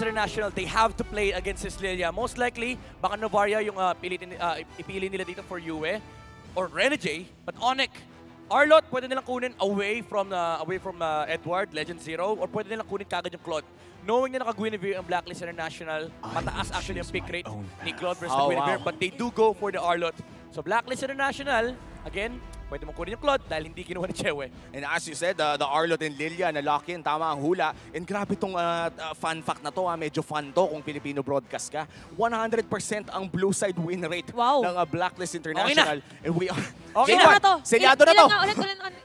International, they have to play against Lilia. Most likely, baka Novaria yung ipili nila dito for Yue or Renegade. But Onyx, Arlott, pwede nilang kunin away from Edward, Legend Zero, or pwede nilang kunin kagad yung Claude. Knowing na naka-Guinevere ang Blacklist International, mataas actually ang pick rate ni Claude versus Guinevere, but they do go for the Arlott. So Blacklist International, again, pwede mong kunin yung Claude dahil hindi kinuha ni Chewe. And as you said, the Arlott and Lilia na lock-in, tama ang hula. And grabe itong fun fact na to, medyo fun to kung Filipino broadcast ka. 100% ang blue side win rate ng Blacklist International. Okay and we are... Okay na to. Selyado na to.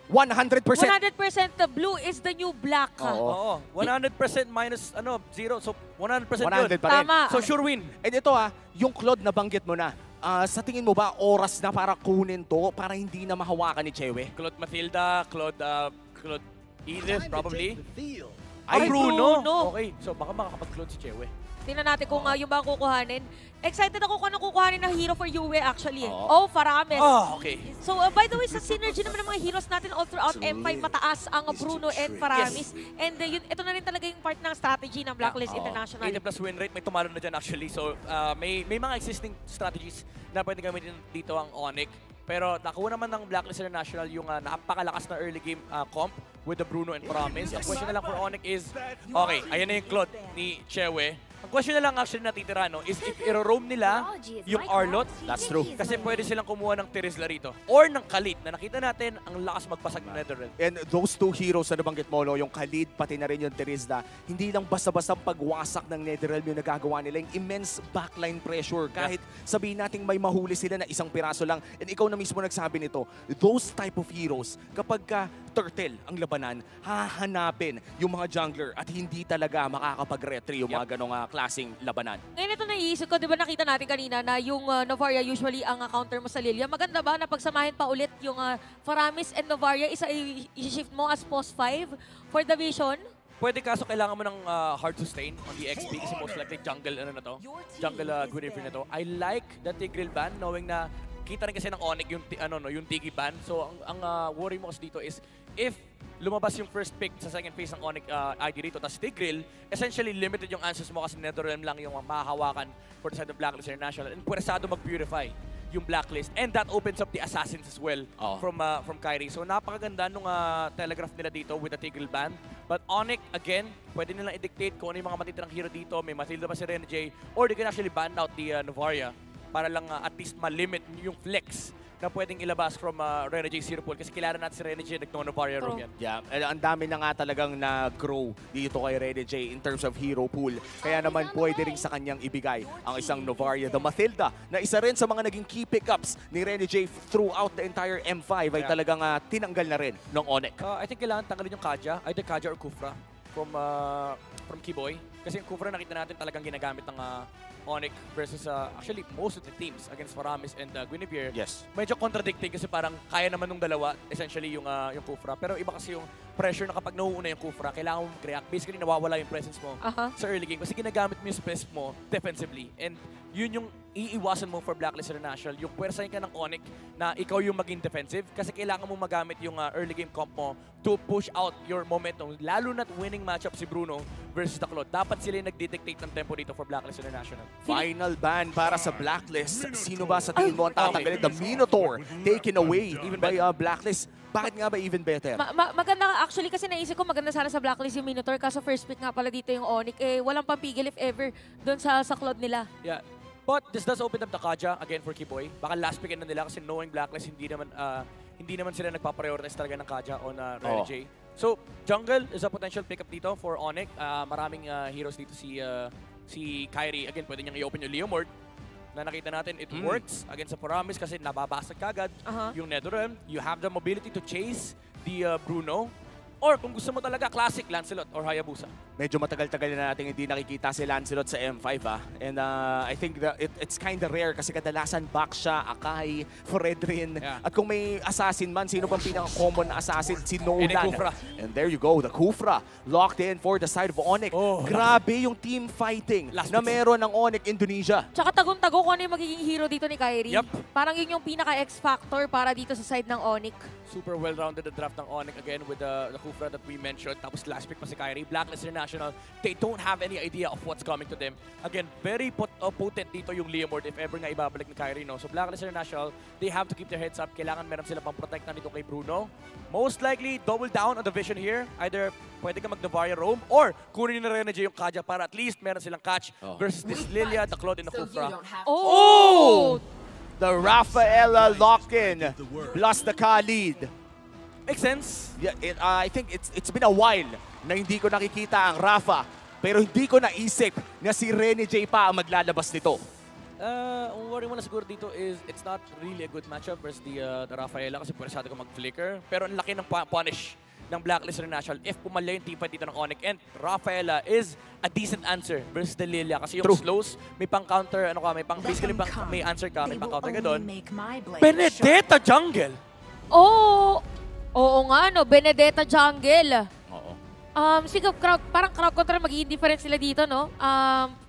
100%. 100%. 100% the blue is the new black. Oo. 100% minus 0. So 100% 100 yun. pa rin. Tama. So sure win. And ito yung Claude na banggit mo na. Sa tingin mo ba, oras na para kunin to para hindi na mahawakan ni Chewe? Claude Matilda, Claude Edith, probably. Ay, Bruno. Bruno. Okay, so baka makakapag-Claude si Chewe. Tingnan natin kung yung ba ang kukuhanin. Excited ako kung anong kukuhanin ng hero for Yue actually. Faramis. Okay. So by the way, sa synergy naman ng mga heroes natin all throughout M5, mataas ang Bruno and Faramis. And ito na rin talaga yung part ng strategy ng Blacklist International. 80 plus win rate, may tumalo na dyan actually. So may mga existing strategies na pwede gamitin dito ang Onyx. Pero nakuha naman ng Blacklist International yung napakalakas na early game comp with the Bruno and Faramis. Ang question na lang for Onyx is, okay, ayan na yung Claude ni Chewe. Ang question na lang actually natitira is if i-roam nila yung Arlott. That's true. Kasi pwede silang kumuha ng Terizla rito. Or ng Khalid na nakita natin ang lakas magpasag ng Netherrealm. And those two heroes na nabanggit mo, yung Khalid pati na rin yung Terizla, hindi lang basta-basta pagwasak ng Netherrealm yung nagagawa nila, yung immense backline pressure. Kahit sabihin natin may mahuli sila na isang piraso lang, and ikaw na mismo nagsabi nito, those type of heroes, kapag turtle ang labanan, hahanapin yung mga jungler at hindi talaga makakapag-retry yung mga ganong klaseng labanan. Ngayon ito naiisip ko, di ba nakita natin kanina na yung Novaria usually ang counter mo sa Lilia. Maganda ba na pagsamahin pa ulit yung Faramis and Novaria, i-shift mo as post 5 for the vision? Pwede kaso kailangan mo ng hard sustain on the XP kasi most likely jungle Guinevere na to. I like the Tigreal ban knowing na kita rin kasi ng Onyx yung Tigi ban. So ang worry mo kasi dito is if lumabas yung first pick sa second phase ng Onyx ID dito, tapos Tigreal, essentially limited yung answers mo kasi Netherrealm lang yung mahahawakan for the side of Blacklist International and pwersado mag-purify yung Blacklist. And that opens up the Assassins as well from Kairi. So napakaganda nung telegraph nila dito with the Tigreal ban. But Onyx, again, pwede nilang i-dictate kung ano yung mga matitirang hero dito. May Matilda pa si Renegade, or they can actually ban out the Novaria para lang at least ma-limit yung flex na pwedeng ilabas from Renegade Zero Pool kasi kilala natin si Renegade, nagno-Novaria room yan. Yeah, ang dami na nga talagang na-grow dito kay Renegade in terms of hero pool. Kaya naman pwede rin sa kanyang ibigay ang isang Novaria. The Matilda, na isa rin sa mga naging key pickups ni Renegade throughout the entire M5 ay talagang tinanggal na rin ng Onyx. I think kailangan tanggalin yung Kaja, either Kaja or Kufra from Kiboy. Kasi yung Kufra nakita natin talagang ginagamit ng Onyx versus actually most of the teams against Faramis and Guinevere. Yes. Medyo contradicting kasi parang kaya naman nung dalawa essentially yung Kufra. Pero iba kasi yung pressure na kapag nauuna yung Kufra, kailangan mo mag-react. Basically nawawala yung presence mo sa early game kasi ginagamit mo yung space mo defensively. And yun yung iiwasan mo for Blacklist International. Yung pwersahin ka ng Onyx na ikaw yung maging defensive kasi kailangan mo magamit yung early game comp mo to push out your momentum. Lalo na't winning matchup si Bruno versus the Claude. Dapat sila yung nag-dictate ng tempo dito for Blacklist International. Final ban para sa Blacklist. Sino ba sa tingin mo ang tatanggalin? The Minotaur taken away even by Blacklist. Bakit nga ba even better? Maganda actually kasi naisip ko maganda sana sa Blacklist yung Minotaur kaso first pick nga pala dito yung Onyx. Walang pampigil if ever doon sa Claude nila. Yeah. But this does open up the Kaja again for Kiboy. Baka last pick na nila kasi knowing Blacklist hindi naman sila nagpa-prioritize talaga ng Kaja on Renegade. So jungle is a potential pickup dito for Onyx. Maraming heroes dito si Kairi. Again, pwede niyang i-open yung Leomord na nakita natin. It works against sa Faramis kasi nababasag kagad yung Netherrealm. You have the mobility to chase the Bruno. Or kung gusto mo talaga, classic Lancelot or Hayabusa. Medyo matagal-tagal na natin hindi nakikita si Lancelot sa M5 And I think that it's kind of rare kasi kadalasan back siya, Akai, Fredrin. Yeah. At kung may assassin man, sino bang pinaka-common na assassin? Si Nolan. Kufra. And there you go, the Kufra. Locked in for the side of Onyx. Grabe yung team fighting na meron ng Onyx Indonesia. Tsaka tagong-tago kung ano yung magiging hero dito ni Kairi. Parang yun yung pinaka-X factor para dito sa side ng Onyx. Super well-rounded the draft ng Onyx again with the Kufra that we mentioned. Tapos last pick pa si Kairi. Blacklist International International, they don't have any idea of what's coming to them. Again, very potent dito yung Leomord if ever nga ibabalik ni Kyrie, no? So Blacklist International, they have to keep their heads up. Kailangan meron sila pang protect na dito kay Bruno. Most likely, double down on the vision here. Either pwede ka mag-Navaria roam or kunin na rin yung Kaja para at least meron silang catch versus this Lilia, the Claude, and the Kufra. Oh! The Rafaela lock-in plus the Khalid. Makes sense. Yeah, I think it's been a while na hindi ko nakikita ang Rafa, pero hindi ko naisip na si Rene J pa ang maglalabas nito. Ang worry mo na siguro dito is it's not really a good matchup versus the Rafaela kasi pwede ko mag-flicker. Pero ang laki ng punish ng Blacklist International if pumalya yung teamfight dito ng Onyx. And Rafaela is a decent answer versus the Lilia kasi yung slows, may pang-counter, basically may answer ka, may pang-counter ka doon. Benedetta jungle! Oh! Oo nga, no? Benedetta jungle. Oo. Sige, parang crowd control, magiging difference sila dito, no?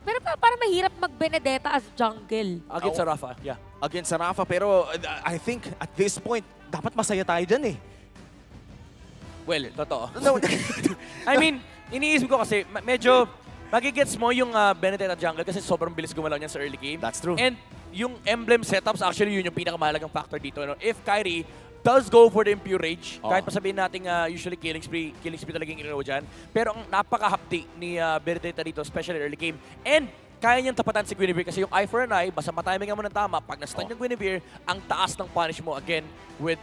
Pero parang mahirap mag-Benedetta as jungle. Against sa Rafa, yeah. Against sa Rafa, pero I think at this point, dapat masaya tayo dyan eh. Well, totoo. I mean, iniisip ko kasi medyo magigets mo yung Benedetta jungle kasi sobrang bilis gumalaw niyan sa early game. That's true. And yung emblem setups, actually yun yung pinakamahalagang factor dito. No? If Kyrie does go for the Impure Rage, kahit pa sabihin natin usually killing spree talaga yung inano dyan, pero ang napaka-hapti ni Benedetta dito, especially early game. And kaya niyang tapatan si Guinevere kasi yung eye for an eye, basta matimingan mo ng tama, pag na-stun yung Guinevere, ang taas ng punish mo again with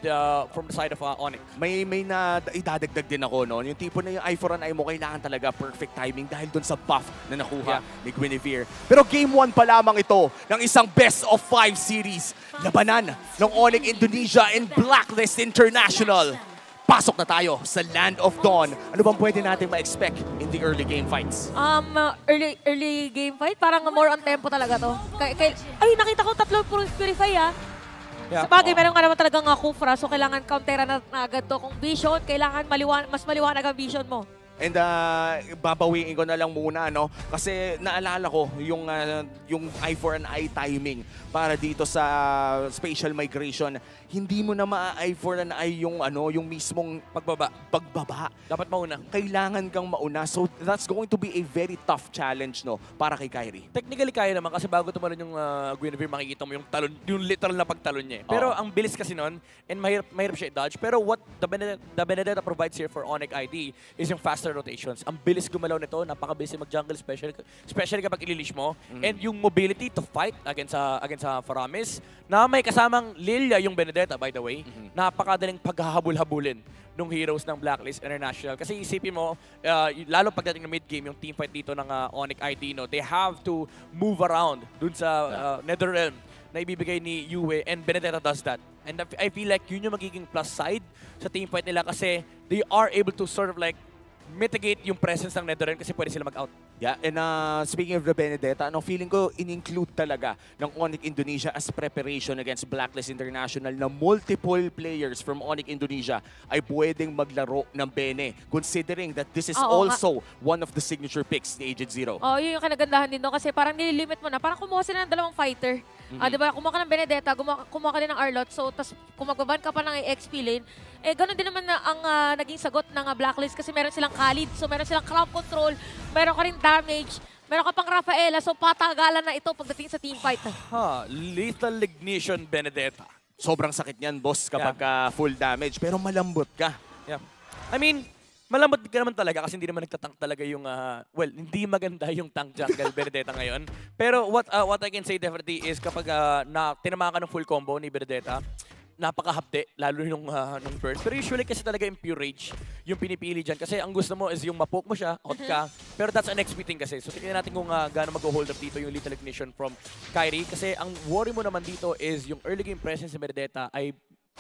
from the side of Onyx. May na idadagdag din ako, no? Yung tipo na yung eye for an eye mo, kailangan talaga perfect timing dahil dun sa buff na nakuha ni Guinevere. Pero game 1 pa lamang ito ng isang best of 5 series. Labanan ng Onyx Indonesia and Blacklist International. Pasok na tayo sa Land of Dawn. Ano bang pwede natin ma-expect in the early game fights? Early game fight, parang more on tempo talaga to. Ay, nakita ko tatlo Purify Yeah. Sa bagay, meron ka naman talagang Kufra, so kailangan countera na agad to. Kung vision, kailangan mas maliwanag ang vision mo. And babawiin ko na lang muna, no? Kasi naalala ko yung eye for an eye timing para dito sa spatial migration. Hindi mo na eye for an eye yung mismong pagbaba. Dapat mauna. Kailangan kang mauna. So that's going to be a very tough challenge, no, para kay Kyrie. Technically kaya naman kasi bago tumalon yung Guinevere, makikita mo yung talon, yung literal na pagtalon niya. Pero ang bilis kasi nun and mahirap siya i-dodge. Pero what the Benedetta provides here for Onyx ID is yung faster rotations. Ang bilis gumalaw nito, napakabilis mag-jungle, especially kapag ililish mo. And yung mobility to fight against Faramis, na may kasamang Lilia yung Benedetta, by the way, napakadaling paghahabol-habulin ng heroes ng Blacklist International. Kasi isipin mo, lalo pagdating ng mid-game, yung teamfight dito ng Onyx ID, no, they have to move around dun sa Netherrealm na ibibigay ni Yue, and Benedetta does that. And I feel like yun yung magiging plus side sa teamfight nila kasi they are able to sort of like mitigate yung presence ng Netherrealm kasi pwede sila mag-out. Yeah, and speaking of the Benedetta, feeling ko in-include talaga ng Onyx Indonesia as preparation against Blacklist International na multiple players from Onyx Indonesia ay pwedeng maglaro ng Bene, considering that this is also one of the signature picks ni Agent Zero. Oh, yun yung kanagandahan din doon kasi parang nililimit mo na. Parang kumuha sila ng dalawang fighter. Diba? Kumuha ka ng Benedetta, kumuha ka din ng Arlot. So, tas kung magbaban ka pa ng XP lane, ganun din naman na ang naging sagot ng Blacklist kasi meron silang Khalid. So, meron silang crowd control, meron ka rin damage, meron ka pang Rafaela. So, patagalan na ito pagdating sa teamfight. Lethal Ignition Benedetta. Sobrang sakit niyan, boss, kapag full damage. Pero malambot ka. Yeah. I mean, malambot ka naman talaga kasi hindi naman nagtatank talaga yung, hindi maganda yung tank jungle Benedetta ngayon. Pero what I can say definitely is kapag tinamaan ka ng full combo ni Benedetta, napakahapte, lalo nung burst. Pero usually kasi talaga yung pure rage yung pinipili dyan. Kasi ang gusto mo is yung mapoke mo siya, out ka. Pero that's an XP thing kasi. So tingnan natin kung gaano mag-hold up dito yung Lethal Ignition from Kyrie. Kasi ang worry mo naman dito is yung early game presence ni Benedetta ay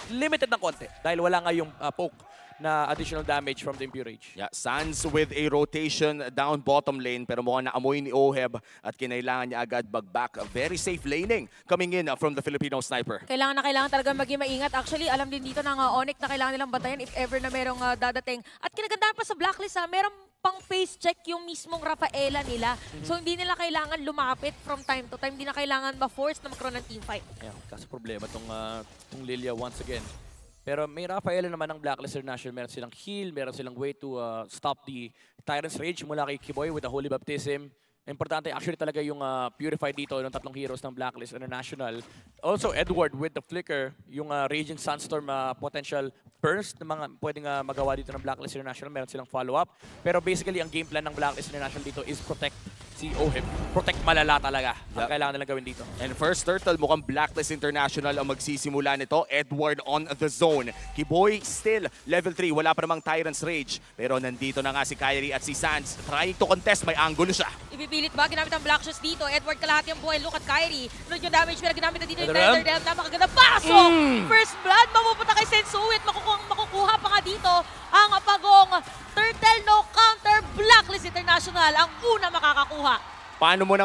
limited ng konti. Dahil wala nga yung poke na additional damage from the Impure Rage. Yeah, Sans with a rotation down bottom lane pero mukhang naamoy ni Oheb at kinailangan niya agad mag-back. Very safe laning coming in from the Filipino sniper. Kailangan talaga maging maingat. Actually, alam din dito ng Onyx na kailangan nilang batayan if ever na merong dadating. At kinagandahan pa sa Blacklist, merong pang face check yung mismong Rafaela nila. So hindi nila kailangan lumapit from time to time. Hindi na kailangan ma-force na magkaroon ng teamfight. Yeah, kasi problema tong Lilia once again. Pero may Rafaela naman ng Blacklist International. Meron silang heal, meron silang way to stop the Tyrant's Rage mula kay Kiboy with the Holy Baptism. Importante actually talaga yung Purified dito ng tatlong heroes ng Blacklist International. Also Edward with the Flicker, yung Raging Sunstorm potential burst na mga pwedeng magawa dito ng Blacklist International. Meron silang follow-up. Pero basically, ang game plan ng Blacklist International dito is protect si Oheb. Protect malala talaga. Ang kailangan nilang gawin dito. And first turtle, mukhang Blacklist International ang magsisimula nito. Edward on the zone. Kiboy still level 3. Wala pa namang Tyrant's Rage. Pero nandito na nga si Kyrie at si Sands. Trying to contest. May angulo siya. Ibibilit ba? Ginamit ang Black Shoes dito. Edward kalahati ang buhay. Look at Kyrie. Ano yung damage pero ginamit na dito yung Nether Nether Realm. Napakaganda. Pasok! First blood. Mapupunta kay Sensuit. Makukuha pa nga dito ang pagong Turtle no counter. Blacklist International ang una makakakuha. Paano mo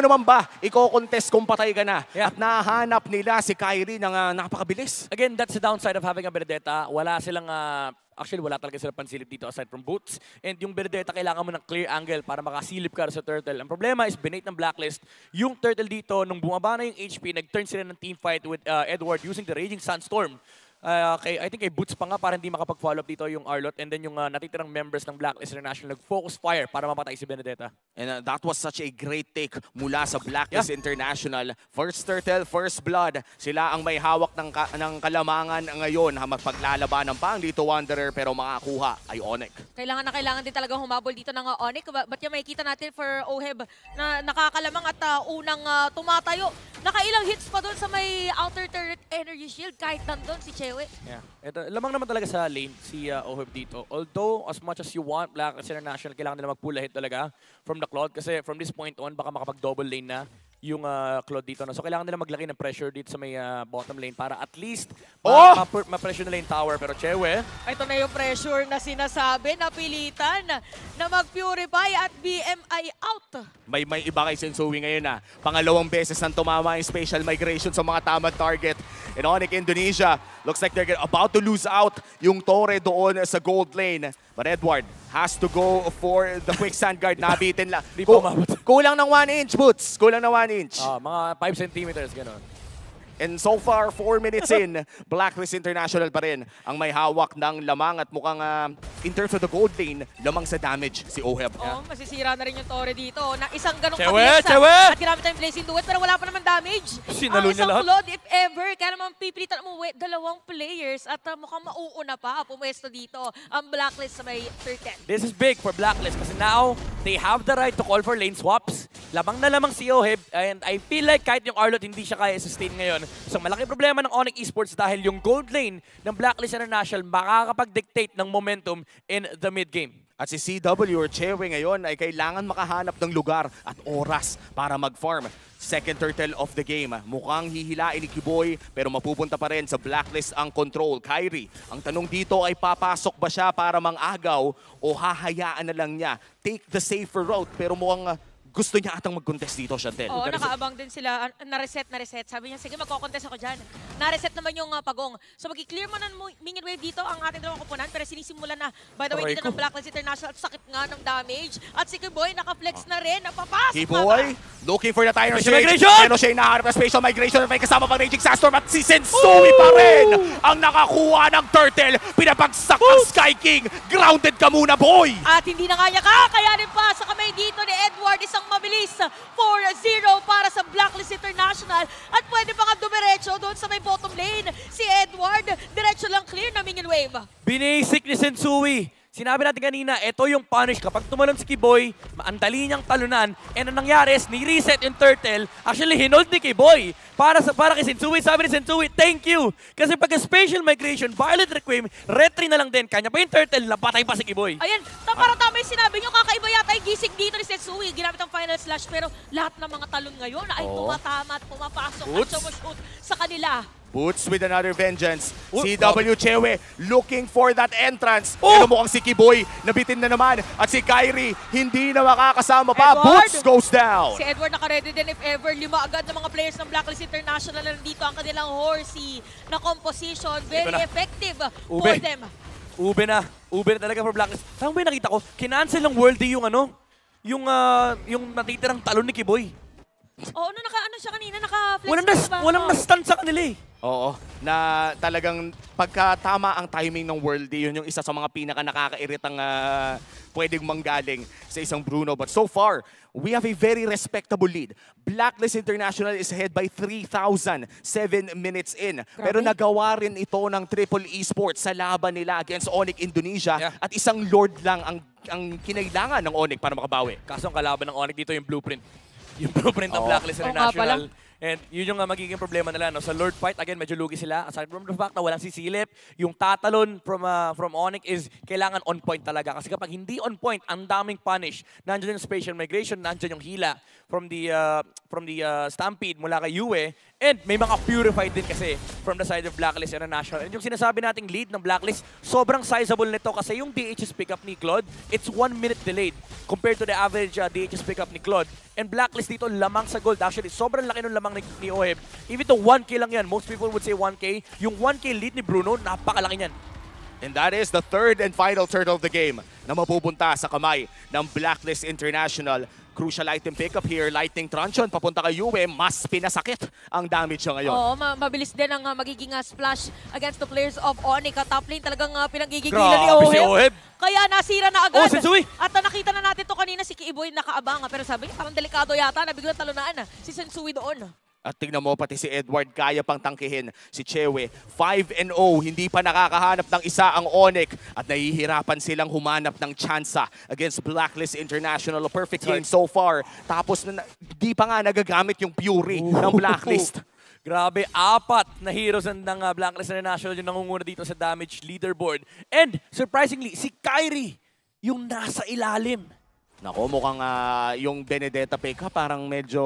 naman ba i-contest kung patay ka na? Yeah. At nahanap nila si Kyrie ng napakabilis. Again, that's the downside of having a Benedetta. Wala silang, actually wala talaga silang pansilip dito aside from boots. And yung Benedetta, kailangan mo ng clear angle para makasilip ka sa turtle. Ang problema is binate ng Blacklist. Yung turtle dito, nung bumaba na yung HP, nag-turn sila ng teamfight with Edward using the Raging Sunstorm. I think kay Boots pa nga para hindi makapag-follow up dito yung Arlot, and then yung natitirang members ng Blacklist International nag-focus fire para mapatay si Benedetta. And that was such a great take mula sa Blacklist International. First turtle, first blood. Sila ang may hawak ng kalamangan ngayon. Magpaglalabanan pa ang Lito Wanderer pero makakuha ay Onyx. Kailangan din talaga humabol dito ng Onyx. Ba't yung makikita natin for Oheb na nakakalamang at unang tumatayo. Nakailang hits pa doon sa may outer turret energy shield kahit nandun si Chewe. Yeah. Ito, lamang naman talaga sa lane si Oheb dito. Although, as much as you want Blacklist International, kailangan nila mag-pull ahead talaga from the Claude. Kasi from this point on, baka makapag-double lane na yung Claude dito. So, kailangan nila maglaki ng pressure dito sa may bottom lane para at least ma-pressure nila yung tower. Pero Chewe, Ito na yung pressure na sinasabi, napilitan na mag-purify at BMI out. May iba kay Sensui ngayon na. Pangalawang beses nang tumama yung spatial migration sa mga tamad target. In Onyx Indonesia, looks like they're about to lose out yung Torre doon sa gold lane. But Edward has to go for the quicksand guard. Nabitin lang. Di pa umabot. Kulang ng 1 inch, Boots. Kulang ng 1 inch. mga 5 centimeters, gano'n. And so far, 4 minutes in, Blacklist International pa rin ang may hawak ng lamang at mukhang in terms of the gold lane, lamang sa damage si Oheb. Oo, masisira na rin yung Torre dito. Na isang ganong Chewe! at ginamit tayong Blazing Duet pero wala pa naman damage. Sinalo niya Isang lahat. Claude, if ever, kaya naman pipilitan umuwi dalawang players at mukhang mauuna pa pumwesto dito ang Blacklist sa may 13. This is big for Blacklist kasi now they have the right to call for lane swaps. Lamang na lamang si Oheb, and I feel like kahit yung Arlot hindi siya kaya sustain ngayon. So malaki problema ng Onyx Esports dahil yung gold lane ng Blacklist International makakapag-dictate ng momentum in the mid-game. At si CW or Chewe ngayon ay kailangan makahanap ng lugar at oras para mag-farm. Second turtle of the game. Mukhang hihilain ni Kiboy pero mapupunta pa rin sa Blacklist ang control. Kyrie, ang tanong dito ay papasok ba siya para mang-agaw o hahayaan na lang niya? Take the safer route pero mukhang gusto niya atang mag-contest dito, Chantel. Oo, nakaabang din sila. Na-reset. Sabi niya, sige, magko-contest ako dyan. Na-reset naman yung pagong. So, mag-clear mo ng minion wave dito ang ating dalawang kupunan. Pero sinisimulan na, by the way, dito ng Blacklist International. Sakit nga ng damage. At si Kiboy, naka-flex na rin. Napapasok Kiboy, looking for the Tyrant's Spatial Rage. migration! Pero siya hinaharap na spatial migration at may kasama pang Raging Sandstorm at si Sensui pa rin ang nakakuha ng turtle. Pinapagsak ang Sky King. Grounded ka muna, boy! At hindi na nga niya kakayanin pa sa kamay dito ni Edward. Isang mabilis 4-0 para sa Blacklist International. At pwede pa nga dumiretso doon sa may bottom lane. Si Edward, diretso lang clear na minion wave. Binasic ni Sensui. Sinabi natin kanina, ito yung punish. Kapag tumalon si Kiboy, maandali niyang talunan. And ang nangyari is, ni-reset yung turtle. Actually, hinold ni Kiboy. Para kay Sensui, sabi ni Sensui, thank you. Kasi pag spatial migration, Violet Requiem, retry na lang din. Kanya pa yung turtle, napatay pa si Kiboy. Ayan, para tama yung sinabi nyo, kakaiba yata yung gising dito ni Sensui. Ginamit ang final slash, pero lahat ng mga talon ngayon ay tumatama at pumapasok at sumushoot sa kanila. Boots with another vengeance. CW Chewe looking for that entrance. Pero mukhang si Kiboy nabitin na naman. At si Kyrie hindi na makakasama pa. Edward! Boots goes down. Si Edward naka-ready din if ever. 5 agad ng mga players ng Blacklist International na nandito ang kanilang horsey na composition. Very effective for them. Ube na talaga for Blacklist. Saan ba yung nakita ko? Kinancel ng Worldy yung yung natitirang talon ni Kiboy. Oo, ano siya kanina, naka-flex Walang na-stun sa kanila eh. Oo, na talagang pagkatama ang timing ng Worldy, yun yung isa sa mga pinaka nakakairitang pwedeng manggaling sa isang Bruno. But so far, we have a very respectable lead. Blacklist International is ahead by 3,000, 7 minutes in. Pero nagawa rin ito ng Triple Esports sa laban nila against Onyx Indonesia. At isang Lord lang ang kinailangan ng Onyx para makabawi. Kaso ang kalaban ng Onyx dito yung blueprint. Yung blueprint ng Blacklist International. And yun yung magiging problema nila. No? Sa Lord fight, again, medyo lugi sila. Aside from the fact na walang sisilip, yung tatalon from Onyx is kailangan on point talaga. Kasi kapag hindi on point, ang daming punish. Nandiyan yung spatial migration, nandiyan yung hila from the Stampede mula kay Yue. And may mga purified din kasi from the side of Blacklist International. And yung sinasabi nating lead ng Blacklist, sobrang sizable nito kasi yung DHS pickup ni Claude, it's 1 minute delayed compared to the average DHS pickup ni Claude. And Blacklist dito, lamang sa gold. Actually, sobrang laki ng lamang ni Oheb. Even though 1K lang yan, most people would say 1K. Yung 1K lead ni Bruno, napakalaki niyan. And that is the third and final turtle of the game na mapupunta sa kamay ng Blacklist International. Crucial item pickup here, Lightning Truncheon, papunta kay Yue, mas pinasakit ang damage niya ngayon. Oo, mabilis din ang magiging splash against the players of Onyx. Top lane talagang pinagigigilan ni Oheb. Si Oheb. Kaya nasira na agad. Sensui! At nakita na natin to kanina, si Kiiboy nakaabang. Pero sabi niya, parang delikado yata, nabiglang talunaan si Sensui doon. At tingnan mo, pati si Edward kaya pang tangkihin si Chewe. 5-0, hindi pa nakakahanap ng isa ang Onyx at nahihirapan silang humanap ng tsansa against Blacklist International. A perfect game so far. Tapos di pa nga nagagamit yung Fury ng Blacklist. Grabe, 4 na heroes ng Blacklist International yung nangunguna dito sa damage leaderboard. And surprisingly, si Kyrie yung nasa ilalim. Nako, mukhang yung Benedetta pickup parang medyo...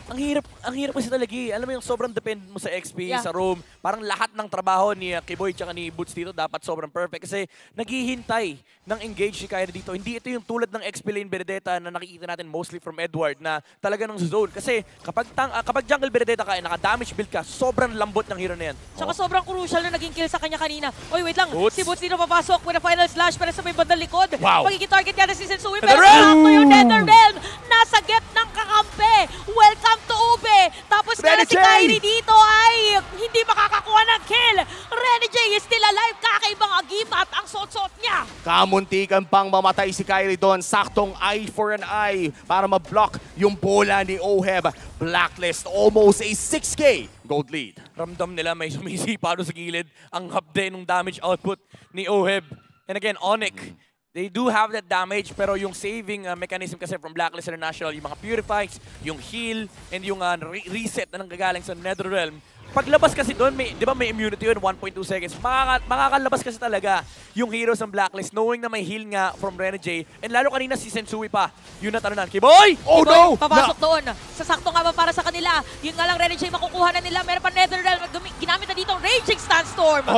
Ang hirap kasi talaga eh. Alam mo yung sobrang depend mo sa XP, sa roam. Parang lahat ng trabaho ni Kiboy tsaka ni Boots dito dapat sobrang perfect. Kasi naghihintay ng engage si Kyrie dito. Hindi ito yung tulad ng XP lane Benedetta na nakikita natin mostly from Edward na talaga ng zone. Kasi kapag jungle Benedetta ka, naka-damage build ka, sobrang lambot ng hero na yan. Tsaka sobrang crucial na naging kill sa kanya kanina. Oy, wait lang. Boots. Si Boots dito papasok with a final slash para sa may bandang likod. Wow. Magiging target niya na si Sensui. Pero sakto yung Netherrealm. Nasa get ng kakampi. Welcome to Ube. Tapos na si Kyrie dito ay hindi makakakuha ng kill. Renny J is still alive. Kakaibang agimat ang suot-suot niya. Kamuntikan pang mamatay si Kyrie doon. Saktong eye for an eye para ma-block yung bola ni Oheb. Blacklist almost a 6K gold lead. Ramdam nila may sumisipa doon sa gilid ang hapde ng damage output ni Oheb. And again, Onyx, they do have that damage, pero yung saving mechanism kasi from Blacklist International, yung mga purifies, yung heal, and yung reset na nanggagaling sa Netherrealm. Paglabas kasi doon, di ba may immunity yun, 1.2 seconds. Makakalabas kasi talaga yung heroes ng Blacklist, knowing na may heal nga from Renny J. And lalo kanina si Sensui pa, yun na talunan. Kiboy! Oh no! Papasok doon. Sasakto nga ba para sa kanila? Yun nga lang, Renny J makukuha na nila. Meron pa Netherrealm, ginamit na dito ang Raging Sandstorm.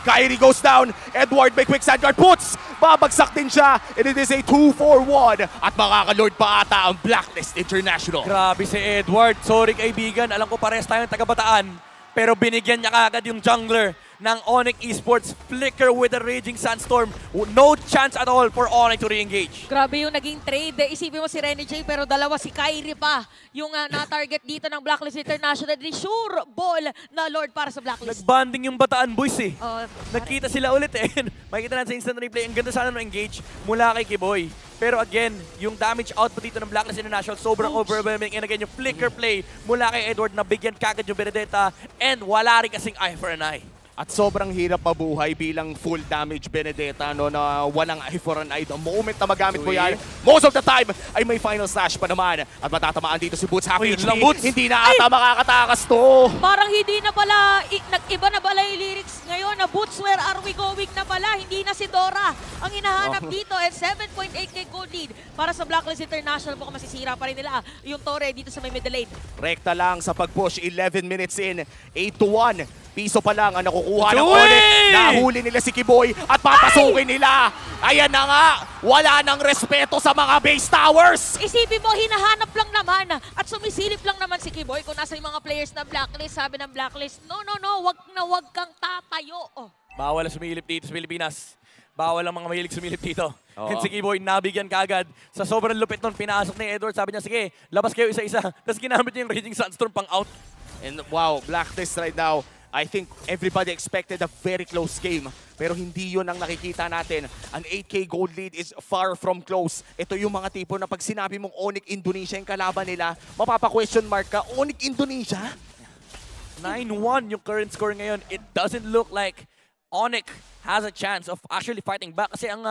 Kyrie goes down. Edward may quick sand guard puts. Babagsak din siya. And it is a 2-4-1. At makakalord pa ata ang Blacklist International. Grabe si Edward. Sorry kaibigan. Alam ko parehas tayong taga-Bataan. Pero binigyan niya kaagad yung jungler ng Onyx Esports. Flicker with the Raging Sandstorm. No chance at all for Onyx to re-engage. Grabe yung naging trade. Isipin mo si Renny J, pero dalawa si Kyrie pa. Yung na-target dito ng Blacklist International. Sure ball na Lord para sa Blacklist. Nagbanding yung Bataan boys eh. Nagkita sila ulit eh. Makikita natin sa instant replay. Ang ganda sana ng engage mula kay Kiboy. Pero again, yung damage output dito ng Blacklist International sobrang overwhelming. And again, yung flicker play mula kay Edward na bigyan kagad yung Benedetta. And wala rin kasing eye for an eye. At sobrang hirap mabuhay bilang full damage Benedetta no, na walang eye for an eye. The moment na magamit mo yan, most of the time ay may final slash pa naman. At matatamaan dito si Boots. Happy HP. Hindi na ata makakatakas to. Parang hindi na pala, nag-iba na pala yung lyrics ngayon na Boots, where are we going na pala? Hindi na si Dora ang hinahanap dito. And 7.8k gold lead para sa Blacklist International. Mukhang masisira pa rin nila yung Torre dito sa may middle lane. Rekta lang sa pag-push. 11 minutes in. 8-1. Piso pa lang ang nakukuha ng Onyx. Nahuli nila si Kiboy at papasukin nila. Ayan na nga, wala nang respeto sa mga base towers. Isipin mo, hinahanap lang naman at sumisilip lang naman si Kiboy kung nasa yung mga players ng Blacklist. Sabi ng Blacklist, no, wag kang tatayo. Bawal na sumilip dito sa Pilipinas. Bawal ang mga mahilig sumilip dito. And si Kiboy, nabigyan kaagad. Sa sobrang lupit nun, pinasok ni Edward. Sabi niya, sige, labas kayo isa-isa. Tapos ginamit niya yung Raging Sandstorm pang out. And wow, Blacklist right now, I think everybody expected a very close game. Pero hindi yun ang nakikita natin. An 8K gold lead is far from close. Ito yung mga tipo na pag sinabi mong Onyx Indonesia yung kalaban nila, mapapa-question mark ka, Onyx Indonesia? 9-1 yung current score ngayon. It doesn't look like Onyx has a chance of actually fighting back. Kasi ang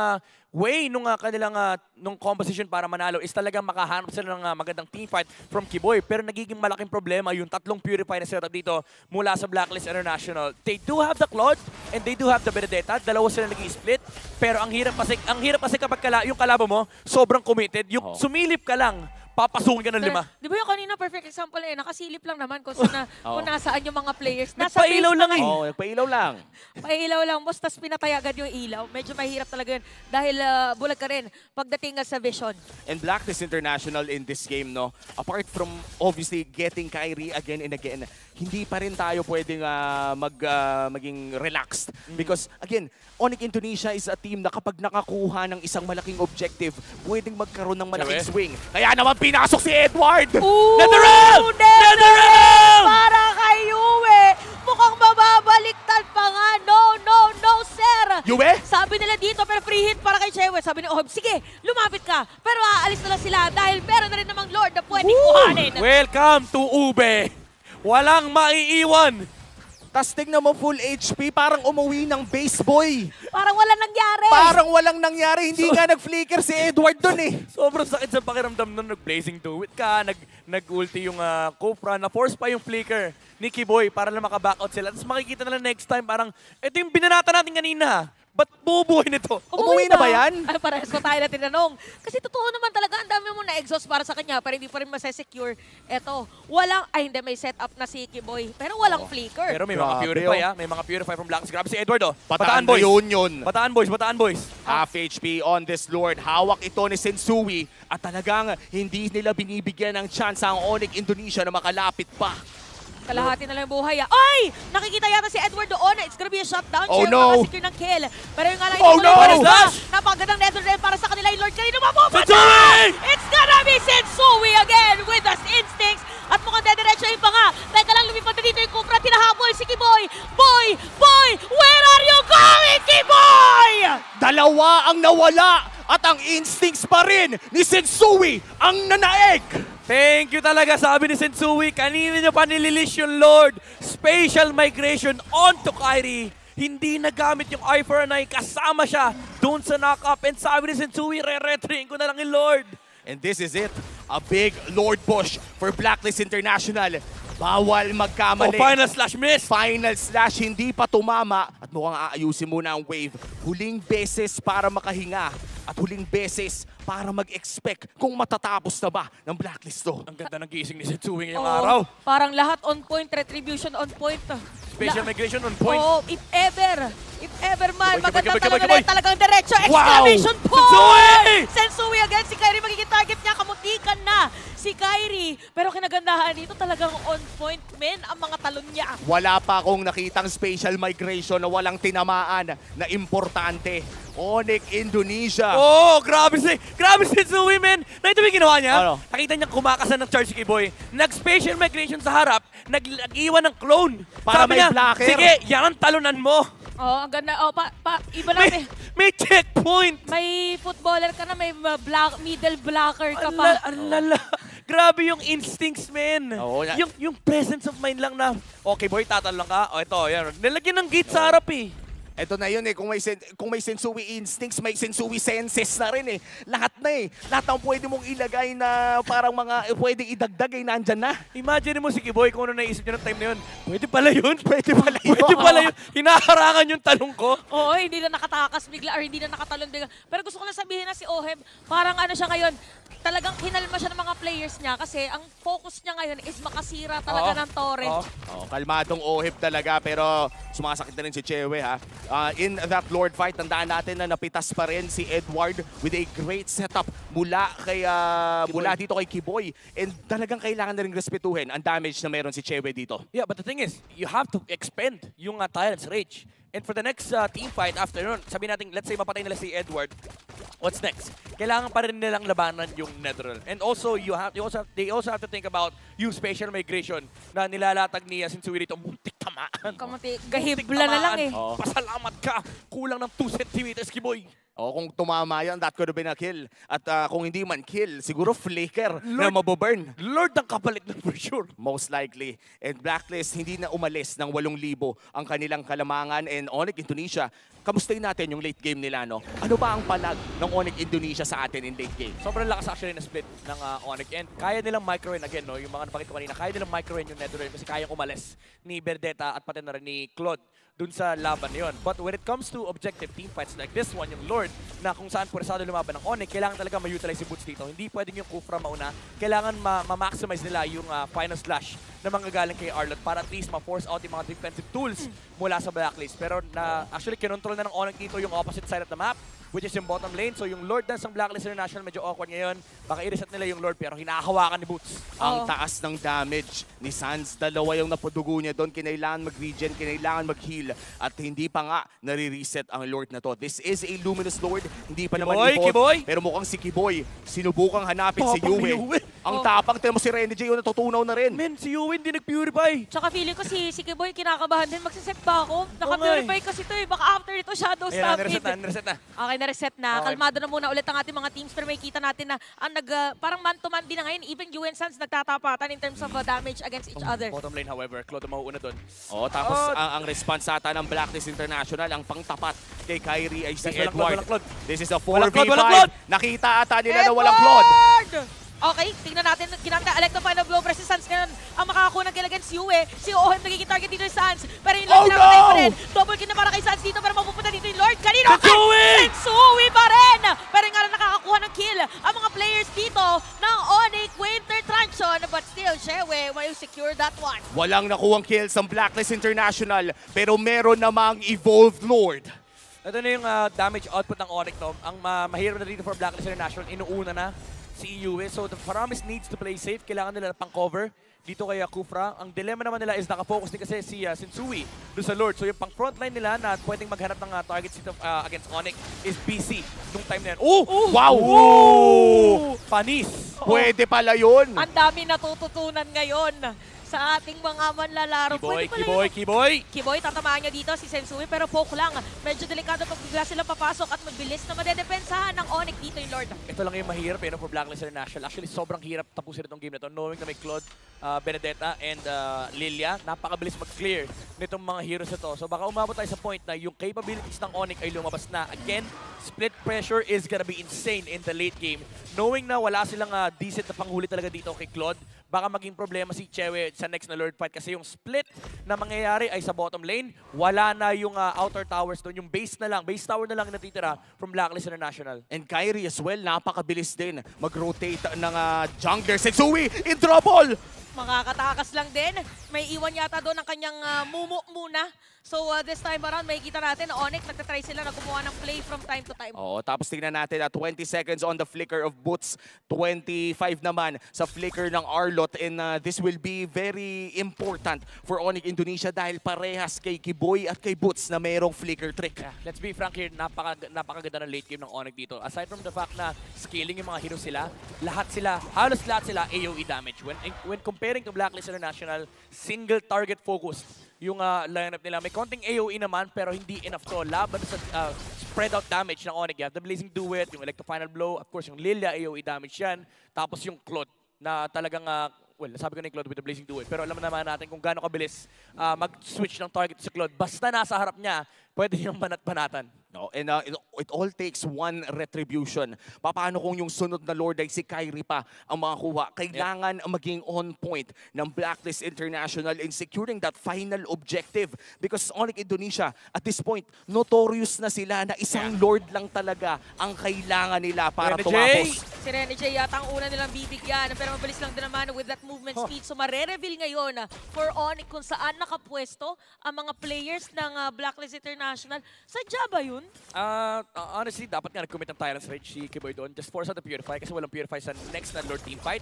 way nung kanilang nung composition para manalo is talagang makahanap sila ng magandang teamfight from Kiboy. Pero nagiging malaking problema yung tatlong Purify na setup dito mula sa Blacklist International. They do have the Claude and they do have the Benedetta. Dalawa sila nag-i-split. Pero ang hirap kasi kapag yung kalaban mo sobrang committed. Yung sumilip ka lang, papasukin ka ng 5. Di ba yung kanina, perfect example nakasilip lang naman kung nasaan yung mga players. Nasa pailaw lang eh. Oo, nagpailaw lang. Pailaw lang, basta pinatay agad yung ilaw. Medyo mahirap talaga yun dahil bulag ka rin pagdating sa vision. And Blacklist International in this game, no, apart from obviously getting Kyrie again and again, hindi pa rin tayo pwedeng maging relaxed. Because again, Onyx Indonesia is a team na kapag nakakuha ng isang malaking objective, pwedeng magkaroon ng malaking swing. Kaya naman pinasok si Edward! Netherrealm! Netherrealm! Para kay Yue! Mukhang mababaliktad pa nga. No, sir! Yue? Sabi nila dito, pero free hit para kay Chewe. Sabi ni Oheb, sige, lumapit ka. Pero aalis na lang sila dahil meron na rin namang Lord na pwedeng kuhanin. Welcome to Ube! Walang maiiwan! Tas tignan mo full HP, parang umuwi ng base boy. Parang wala nangyari. Parang walang nangyari, hindi nga nag-flicker si Edward dun eh. Sobrang sakit sa pakiramdam nun, nag-blazing do-it ka, nag-ulti yung Copra, na-force pa yung flicker ni Kiboy para lang maka-backout sila. Tapos makikita na lang next time, parang, ito yung binanata natin kanina. Ba't bubuhay nito? Umuwi na ba yan? Ay, parehas ko tayo na tinanong. Kasi totoo naman talaga, ang dami mo na-exhaust para sa kanya, pero hindi pa rin masesecure. Eto, hindi, may setup na si Kiboy, pero walang flicker. Pero may mga purify may mga purify from Blacklist. Grabe si Edward Bataan boys. Bataan boys. Half HP on this Lord. Hawak ito ni Sensui. At talagang hindi nila binibigyan ng chance ang Onyx Indonesia na makalapit pa. Kalahati na lang yung buhay. Ay! Nakikita yata si Edward doon. It's gonna be a shutdown. Oh no! Makasecure ng kill. Pero yung nga lang, Oh no! napagandang Netherrealm para sa kanila yung Lord kanina mapupunta! Sensui! It's gonna be Sensui again with us instincts. At mukhang dediretso yung pa nga. Teka lang, lumipad na dito yung Cobra. Tinahabol si Kiboy. Boy! Where are you going, Kiboy? Dalawa ang nawala at ang instincts pa rin ni Sensui ang nanaeg. Thank you talaga, sabi ni Sensui. Kanina niya pa nililis yung Lord. Spatial migration onto Kyrie. Hindi nagamit yung Eye for an Eye. Kasama siya doon sa knock-up. And sabi ni Sensui, re-retrain ko na lang yung Lord. And this is it. A big Lord push for Blacklist International. Bawal magkamali. Final slash miss. Final slash, hindi pa tumama. At mukhang aayusin muna ang wave. Huling beses para makahinga. At huling beses para mag-expect kung matatapos na ba ng Blacklist to. Ang ganda ng gising ni Sensui ngayong araw. Parang lahat on point. Retribution on point. Special migration on point. Oh, if ever man, Kiboy, maganda talagang diretso. Wow! Exclamation point! Sensui! Sensui again, si Kyrie magiging target niya. Kamutikan na si Kyrie. Pero kinagandahan dito talagang on point, men, ang mga talon niya. Wala pa akong nakitang spatial migration na walang tinamaan na importante. Onyx Indonesia. Oh, grabe si Sensui, man. Nakita mo yung ginawa niya? Ano? Nakita niya kumakasan ng charge si Kiboy. Nag-spatial migration sa harap, nag-iwan ng clone. Para Sabi may niya, blocker. sige, yan ang talunan mo. Oh, ang ganda. Oh, iba na. May checkpoint. May footballer ka na, may middle blocker ka pa. Alala. Grabe yung instincts, man. Oo, yung presence of mind lang na, okay boy, tatalon ka. O ito, yan. Nilagyan ng gate sa harap eh. Ito na yun eh, kung may Sensui instincts, may Sensui senses na rin eh. Lahat na eh. Lahat ng pwede mong ilagay na parang mga pwedeng idagdag eh, nandyan na. Imagine mo si Kiboy kung ano naisip niya ng time na yun. Pwede pala yun. Pwede pala yun. Pwede pala yun. Hinaharangan yung talong ko. Oo, hindi na nakatakas bigla or hindi na nakatalon bigla. Pero gusto ko lang sabihin na si Oheb, parang ano siya ngayon, talagang hinalma siya ng mga players niya kasi ang focus niya ngayon is makasira talaga ng torrent. Kalmadong Oheb talaga pero sumasakit na rin si Chewe ha. In that Lord fight, tandaan natin na napitas pa rin si Edward with a great setup mula dito kay Kiboy. And talagang kailangan na rin respetuhin ang damage na meron si Chewe dito. Yeah, but the thing is, you have to expend yung Tyrant's Rage. And for the next team fight after nun, sabihin natin, let's say mapatay nila si Edward, what's next? Kailangan pa rin nilang labanan yung Netherrealm. And also, they also have to think about yung spatial migration na nilalatag ni Sensui dito. Muntik tamaan. Kamunti, gahibla na lang eh. Oh. Pasalamat ka. Kulang ng 2 centimeters, Kiboy. O kung tumama yan, that could have been a kill. At kung hindi man kill, siguro flicker na maboburn. Lord ang kapalit na for sure. Most likely. And Blacklist, hindi na umalis ng 8,000 ang kanilang kalamangan. And Onyx Indonesia, kamustahin natin yung late game nila, no? Ano ba ang palag ng Onyx Indonesia sa atin in late game? Sobrang lakas actually na split ng Onyx. And kaya nilang micro-win again, no? Yung mga napakita ko kanina, kaya nilang micro-win yung Netherrealm kasi kaya umalis ni Benedetta at pati na rin ni Claude dun sa laban na yun. But when it comes to objective team fights like this one, yung Lord, na kung saan puresado lumaban ng Onyx, kailangan talaga ma-utilize si Boots dito. Hindi pwedeng yung Kufra mauna. Kailangan ma-maximize nila yung final slash na mga galing kay Arlott para at least ma-force out yung mga defensive tools mula sa Blacklist. Pero actually, kinontrol na ng Onyx dito yung opposite side of the map, which is yung bottom lane. So yung Lord dance ng Blacklist International medyo awkward ngayon. Baka i-reset nila yung Lord pero hinahawakan ni Boots. Ang taas ng damage ni Sans. Dalawa yung napudugo niya doon. Kinailangan mag-regen, kinailangan mag-heal. At hindi pa nga nare-reset ang Lord na to. This is a Luminous Lord. Hindi pa naman evolved. Pero mukhang si Kiboy, sinubukang hanapin si Yue. Ang tapang, mo si Renny J, yung natutunaw na rin. Men, si Yue hindi nag-purify. Tsaka feeling ko si Kiboy kinakabahan din. Magsiset ba ako? Naka-purify kasi ito eh. Baka after ito Shadow Stampede. Reset na. Okay, na-reset na. Okay. Kalmado na muna ulit ang ating mga teams. Pero may kita natin na parang man-to-man din na ngayon. Even Yu and Sans nagtatapatan in terms of damage against each other. Bottom lane, however, Claude mauuna doon. Tapos ang response ata ng Blacklist International, ang pangtapat kay Kyrie ay si Edward. Walang Claude. This is a Walang 4v5. Claude. Nakita ata nila na walang Claude. Okay, tingnan natin. Ginamit ang Electro Final Blow versus Sans ngayon. Ang makakakuha ng kill against Yue. Si Ohem nagiging target dito yung Sans. Pero yung Lord pinapatay pa rin. Double kill na para kay Sans dito pero mapupunta dito yung Lord. Kanino? Sensui pa rin! Pero nga lang nakakakuha ng kill ang mga players dito ng Onyx Winter Transition. But still, Shewe will secure that one. Walang nakuhang kills ang Blacklist International pero meron namang Evolved Lord. Ito na yung damage output ng Onyx. No? Ang mahirap na dito for Blacklist International, inuuna na si Yue. So the Paramis needs to play safe. Kailangan nila pang cover dito kay Kufra. Ang dilemma naman nila is nakafocus din kasi si Sensui doon sa Lord. So yung pang frontline nila na pwedeng maghanap ng targets dito against Onyx is BC nung time na yan. Wow! Panis! Pwede pala yun. Ang dami natututunan ngayon sa ating mga manlalaro. Kiboy, tatamaan niya dito si Sensui pero poke lang. Medyo delikado pag bigla sila papasok at mabilis na madedepensahan ng Onyx dito yung Lord. Ito lang yung mahirap for Blacklist International. Actually, sobrang hirap tapusin itong game na ito. Knowing na may Claude, Benedetta, and Lilia, napakabilis mag-clear nitong mga heroes ito. So baka umabot tayo sa point na yung capabilities ng Onyx ay lumabas na. Again, split pressure is gonna be insane in the late game. Knowing na wala silang decent na panghuli talaga dito kay Claude, baka maging problema si Chewe sa next na Lord fight kasi yung split na mangyayari ay sa bottom lane. Wala na yung outer towers doon. Yung base tower na lang natitira from Blacklist International. And Kyrie as well, napakabilis din mag-rotate ng jungler. Sensui in trouble! Makakatakas lang din. May iwan yata doon ang kanyang mumu muna. So this time around, may kita natin na Onyx, nagtatry sila na gumawa ng play from time to time. Tapos tingnan natin 20 seconds on the flicker of Boots, 25 naman sa flicker ng Arlott. And this will be very important for Onyx Indonesia dahil parehas kay Kiboy at kay Boots na mayroong flicker trick. Yeah, let's be frank here, napakaganda ng late game ng Onyx dito. Aside from the fact na scaling yung mga heroes sila, halos lahat sila AoE damage. When comparing to Blacklist International, single target focused yung lineup nila. May konting AoE naman pero hindi enough to. Laban sa spread out damage ng Onyx. You have the Blazing Duet, yung Electro Final Blow, of course yung Lilia, AoE damage yan. Tapos yung Claude na talagang, sabi ko na yung Claude with the Blazing Duet. Pero alam naman natin kung gaano kabilis mag-switch ng target sa Claude. Basta nasa harap niya, pwede niyang banat-banatan. And it all takes one retribution. Paano kung yung sunod na Lord ay si Kyrie pa ang makakuha? Kailangan maging on point ng Blacklist International in securing that final objective. Because Onyx Indonesia, at this point, notorious na sila na isang Lord lang talaga ang kailangan nila para tumapos. Si Renny J yata ang una nilang bibigyan. Pero mabilis lang din naman with that movement speed. So mare-reveal ngayon for Onyx kung saan nakapwesto ang mga players ng Blacklist International. Sadya ba yun? Honestly, dapat nga nag-commit ng Tyrant's Rage si Kiboy doon. Just force out the Purify kasi walang Purify sa next na Lord team fight.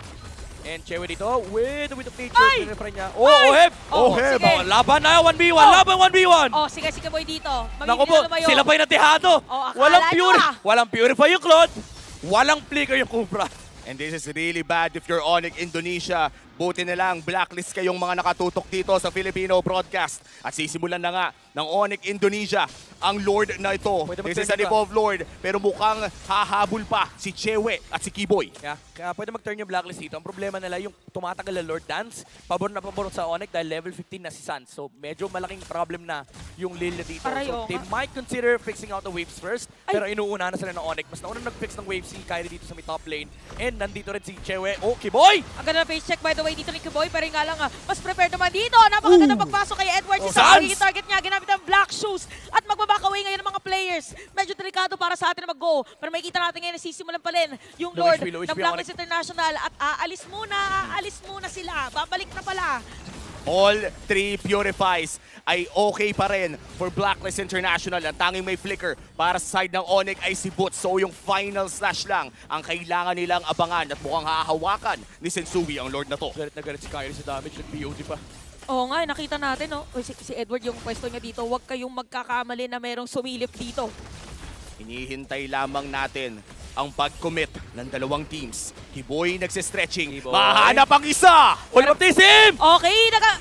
And Chewe dito with the nature. Ay! Pinreferen niya. Oheb! Oh, Oheb! sige. Laban na, 1v1! Oh. Laban 1v1! Oh, sige boy dito. Naku po, sila pa yung natihado. Oh, akala Walang nyo pure. ah. Walang purify yung Claude. Walang flicker yung Cobra. And this is really bad if you're Onyx Indonesia. Buti na lang, blacklist kayong mga nakatutok dito sa Filipino broadcast. At sisimulan na nga ng Onyx Indonesia ang Lord na ito. This is an Evolve Lord, pero mukhang hahabol pa si Chewe at si Kiboy. Kaya pwede mag-turn yung blacklist dito. Ang problema nila yung tumatagal na Lord Dance. Pabor na pabor sa Onyx dahil level 15 na si Sans. So medyo malaking problem na yung Lilia dito. Aray, So oo they nga. might consider fixing out the waves first. Ay. Pero inuuna na sila ng Onyx. Mas naunang nag-fix ng waves si Kyrie dito sa may top lane. And nandito rin si Chewe. Oh, Kiboy! Ang ganda na face check by the way dito ni Kiboy, pero nga lang mas prepared naman dito. Napakaganda pagpasok kay Edward. Si Sans! Sans, yung target niya, ginamit ang black shoes at magbaback away ngayon ng mga players. Medyo delikado para sa atin na mag-go. Pero makikita natin ngayon na sisimulan pa rin yung Low Lord HP, low ng HP Blacklist International at aalis muna sila. Babalik na pala. All three purifies ay okay pa rin for Blacklist International. Ang tanging may flicker para sa side ng Onyx ay si Boots. So yung final slash lang ang kailangan nilang abangan at mukhang hahawakan ni Sensui ang Lord na to. Galit na galit si Kyrie sa damage. Nag-BOD pa. Oo nga, nakita natin, no? Uy, si Edward yung pwesto niya dito. Huwag kayong magkakamali na merong sumilip dito. Hinihintay lamang natin ang pag-commit ng dalawang teams. Kiboy nagsistretching. Kiboy. Mahanap ang isa! Full baptism! Okay,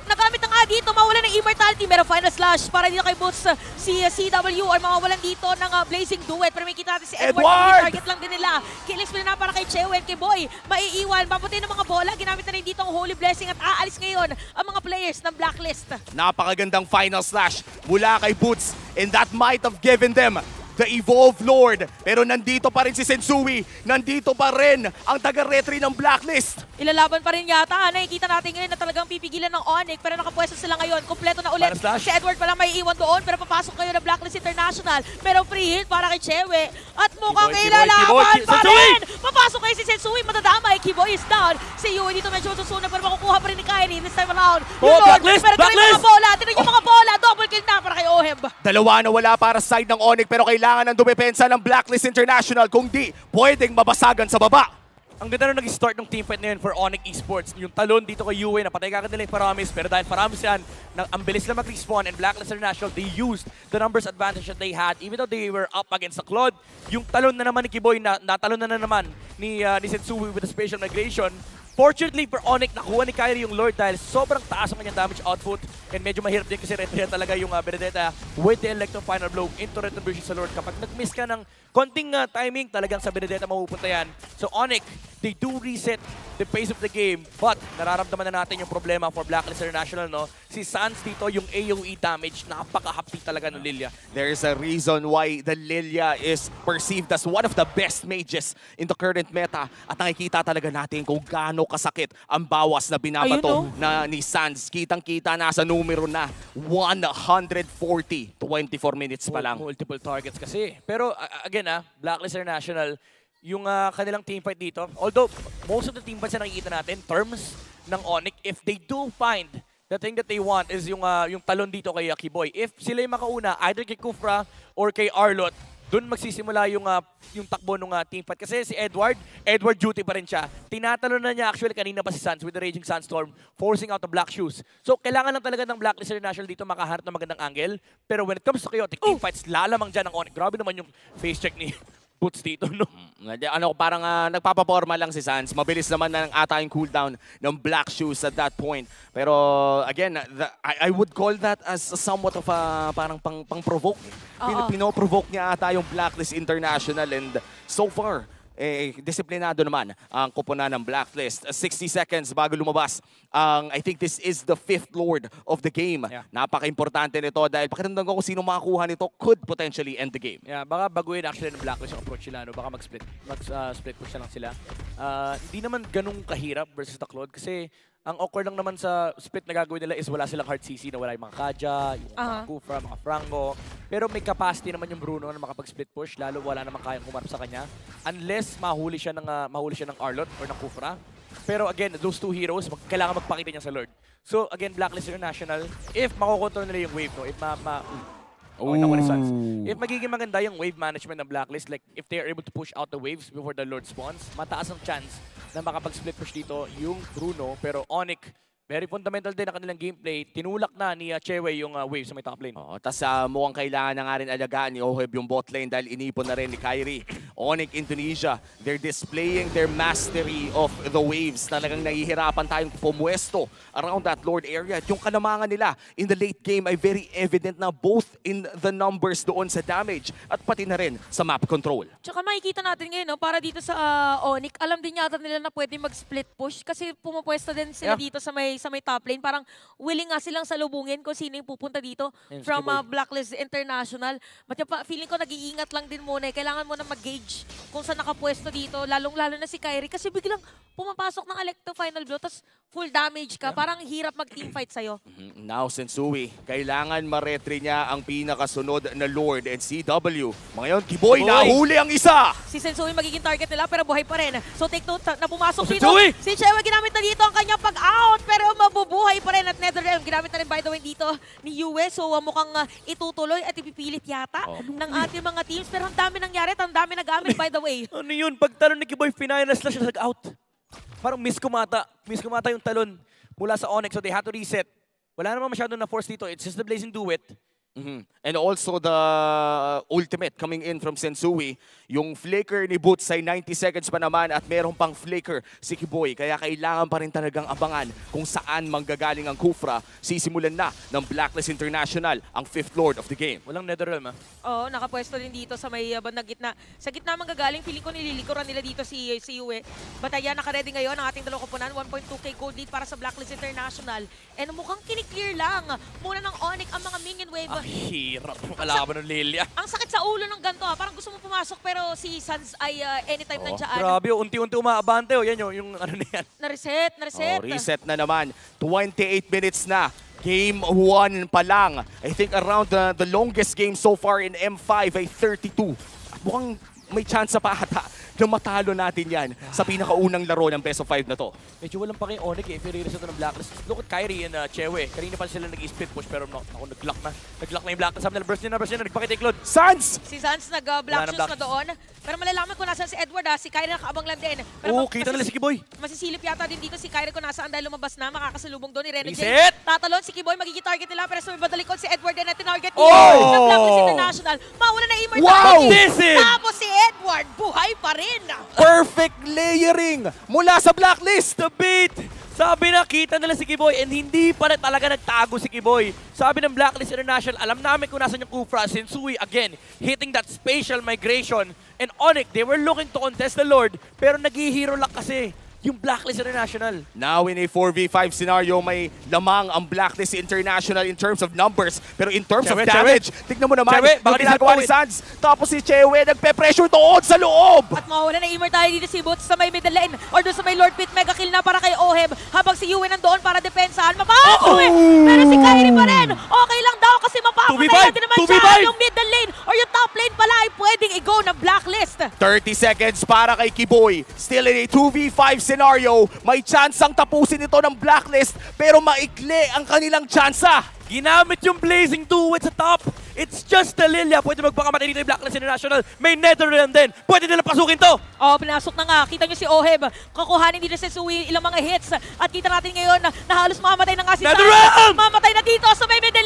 nagamit na nga dito. Mawala ng immortality. Meron final slash para dito kay Boots. Si CW or mawawalan dito ng Blazing Duet. Pero may kita natin si Edward. Edward! Target lang din nila. Killis pa na para kay Chewe and Kiboy. Maiiwan. Papunti ng mga bola. Ginamit na rin dito ang Holy Blessing at aalis ngayon ang mga players ng Blacklist. Napakagandang final slash mula kay Boots, and that might have given them the Evolve Lord. Pero nandito pa rin si Sensui. Nandito pa rin ang taga-retry ng Blacklist. Ilalaban pa rin yata. Nakikita natin ngayon na talagang pipigilan ng Onyx. Pero nakapwesto sila ngayon. Kompleto na ulit. Para slash. Si Edward pa lang may iwan doon. Pero papasok kayo na Blacklist International. Pero free hit para kay Chewe. At mukhang Kiboy, ilalaban pa Sensui! rin. Papasok kayo si Sensui. Matadamay. Kiboy is down. Si Yui dito medyo susunod. Pero makukuha pa rin ni Kyrie this time around. Oh, Yung Lord, Blacklist! pero Blacklist! yung mga bola. Tinan yung mga bola. Double kill na para kay Oheb. Dalawa na wala para sa side ng Onyx, pero kailangan ng dumepensa ng Blacklist International kung di pwedeng mabasagan sa baba. Ang ganda na nag-start ng teamfight na yun for Onyx Esports. Yung talon dito kay Yue, napatay kagad nila yung Paramis. Pero dahil Paramis yan, ang bilis lang mag-respawn, and Blacklist International, they used the numbers advantage that they had. Even though they were up against the Claude, yung talon na naman ni Kiboy, natalon na naman ni Sensui with the spatial migration. Fortunately for Onyx, nakuha ni Kyrie yung Lord dahil sobrang taas ang kanyang damage output, and medyo mahirap din kasi retrihan talaga yung Benedetta with the Electro Final Blow into Retribution sa Lord. Kapag nag-miss ka ng konting timing, talagang sa Benedetta mapupunta yan. So Onyx, they do reset the pace of the game, but nararamdaman na natin yung problema for Blacklist International, no? Si Sans dito, yung AoE damage, napaka-happy talaga ng Lilia. There's a reason why the Lilia is perceived as one of the best mages in the current meta. At nakikita talaga natin kung gaano kasakit ang bawas na binabato Ayun, na ni Sans. Kitang-kita na sa numero na 140, 24 minutes pa lang. Multiple targets kasi. Pero again, Blacklist International, yung kanilang teamfight dito, although most of the teamfights na nakikita natin, terms ng Onyx, if they do find the thing that they want is yung talon dito kay Kiboy. If sila yung makauna, either kay Kufra or kay Arlot, doon magsisimula yung takbo ng teamfight. Kasi si Edward duty pa rin siya. Tinatalon na niya actually kanina pa si Sans with the Raging Sandstorm, forcing out the Black Shoes. So kailangan lang talaga ng Blacklist International dito makaharap ng magandang angle. Pero when it comes to chaotic teamfights, lalamang dyan ang Onyx. Grabe naman yung face check ni Boots dito, no? Parang nagpapaporma lang si Sans. Mabilis naman na ata yung cooldown ng Black Shoes at that point. Pero again, I would call that as somewhat of a parang pang-provoke. Pinoprovoke niya ata yung Blacklist International, and so far, disiplinado naman ang koponan ng Blacklist. 60 seconds bago lumabas. I think this is the 5th Lord of the game. Yeah. Napaka-importante nito dahil pakiramdam ko kung sino makakuha nito could potentially end the game. Yeah, baka baguhin actually ng Blacklist yung approach nila, no? Baka mag-split push na lang sila. Hindi naman ganung kahirap versus the Claude kasi ang awkward lang naman sa split na gagawin nila is wala silang hard CC na wala yung mga Kaja, yung mga Kufra, mga Frango. Pero may capacity naman yung Bruno na makapag-split push, lalo wala naman kayang humarap sa kanya. Unless mahuli siya ng Arlot or ng Kufra. Pero again, those two heroes, kailangan magpakita niya sa Lord. So again, Blacklist International, if makokontrol nila yung wave, no? If If magiging maganda yung wave management ng Blacklist, like if they are able to push out the waves before the Lord spawns, mataas ang chance na makapag-split push dito yung Bruno. Pero Onyx, very fundamental din ang kanilang gameplay. Tinulak na ni Chewe yung wave sa may top lane. Tapos mukhang kailangan na nga rin alagaan ni Oheb yung bot lane dahil inipon na rin ni Kyrie. Onyx Indonesia, they're displaying their mastery of the waves. Talagang nahihirapan tayong pumwesto around that Lord area. At yung kalamangan nila in the late game ay very evident na both in the numbers doon sa damage at pati na rin sa map control. Tsaka makikita natin ngayon, no, para dito sa Onyx, alam din yata nila na pwede mag-split push kasi pumupwesto din sila dito sa may top lane. Parang willing nga silang salubungin kung sino yung pupunta dito from Blacklist International. But feeling ko nag-iingat lang din muna. Kailangan mo na mag-gauge kung saan nakapwesto dito, lalong-lalo na si Kyrie kasi biglang pumapasok ng Alecto Final Blow tapos full damage ka. Parang hirap mag-teamfight sa'yo. Now, Sensui, kailangan maretry niya ang pinakasunod na Lord and CW. Ngayon, Kiboy, nahuli ang isa! Si Sensui magiging target nila pero buhay pa rin. So take note na pumasok dito. Sensui! Si Chewe ginamit na dito ang kanyang pag-out pero mabubuhay pa rin at NetherRealm. Ginamit na rin by the way dito ni Yue. So mukhang itutuloy at ipipilit yata ng ating mga teams. Pero ang dami nangyari at ang dami nagamit by the way. Ano yun? Pagtalon ni Kiboy, finals na siya nag-out. Parang miss kumata yung talon mula sa Onyx. So they had to reset. Wala naman masyadong na-force dito. It's just the Blazing Duet. And also the ultimate coming in from Sensui. Yung flicker ni Boots ay 90 seconds pa naman at meron pang flicker si Kiboy. Kaya kailangan pa rin talagang abangan kung saan manggagaling ang Kufra. Sisimulan na ng Blacklist International ang 5th Lord of the game. Walang NetherRealm, ha? Oo, nakapwesto din dito sa may bandang gitna. Sa gitna manggagaling, feeling ko nililikuran nila dito si Yue. But ayan, naka-ready ngayon ang ating dalawang koponan. 1.2k gold lead para sa Blacklist International. And mukhang kiniklear lang muna ng Onyx ang mga minion wave. Hirap ng kalaban ng Lilia. Ang sakit sa ulo ng ganito ha. Parang gusto mo pumasok pero si Sans ay anytime nandiyan. Grabe, unti-unti umaabante. Yan yung ano na yan. Na-reset. Reset na naman. 28 minutes na. Game 1 pa lang. I think around the longest game so far in M5 ay 32. At mukhang may chance pa ata na matalo natin yan sa pinakaunang laro ng Best of 5 na to. Medyo walang pa kay Onyx if i-reset ng Blacklist. Look at Kyrie and Chewe. Kanina pa sila nag-split push pero ako nag-lock na. Nag-lock na yung Blacklist. Sabi nila, burst na, nagpakitiklod. Sans! Si Sans nag-black shoes na doon. Pero malalaman ko nasan si Edward ha. Si Kyrie nakaabang lang din. Pero Kita nila si Kiboy. Masisilip yata din dito si Kyrie kung nasaan dahil lumabas na. Makakasalubong doon ni Reno Reset! James. Tatalon si Kiboy. Magiging target nila. Pero sa may badalikod si Edward din na tinarget niya. Ng Blacklist International. Mauna na immortality. Tapos si Edward, buhay pa rin. Perfect layering mula sa Blacklist. The beat! Sabi na, kita nila si Kiboy and hindi pa rin talaga nagtago si Kiboy. Sabi ng Blacklist International, alam namin kung nasan yung Kufra. Sensui, again, hitting that spatial migration. And Onyx, they were looking to contest the Lord, pero nag-hero lang kasi yung Blacklist International. Now in a 4v5 scenario, may lamang ang Blacklist International in terms of numbers. Pero in terms of damage, tignan mo naman yung ginagawa ni Sans. Tapos si Chewe nagpe-pressure doon sa loob. At mawala na immortality dito si Boots sa may middle lane or doon sa may Lord Pit. Mega kill na para kay Oheb habang si Yue nandoon para depensahan. Mapapauwi! Pero si Kyrie pa rin. Okay lang daw kasi mapapatay natin naman siya. Yung middle lane or yung top lane pala ay pwedeng i-go ng Blacklist. 30 seconds para kay Kiboy. Still in a 2v5 scenario. May chance ang tapusin ito ng Blacklist pero maikli ang kanilang tsansa. Ginamit yung Blazing Duet sa top. It's just the Lilia. Pwede magpakamatay dito yung Blacklist International. May NetherRealm din. Pwede nila pasukin to. Pinasok na nga. Kita nyo si Oheb. Kakuhanin dito si Sensui ilang mga hits. At kita natin ngayon na halos mamatay na nga si Sans. Mamatay na dito sa may middle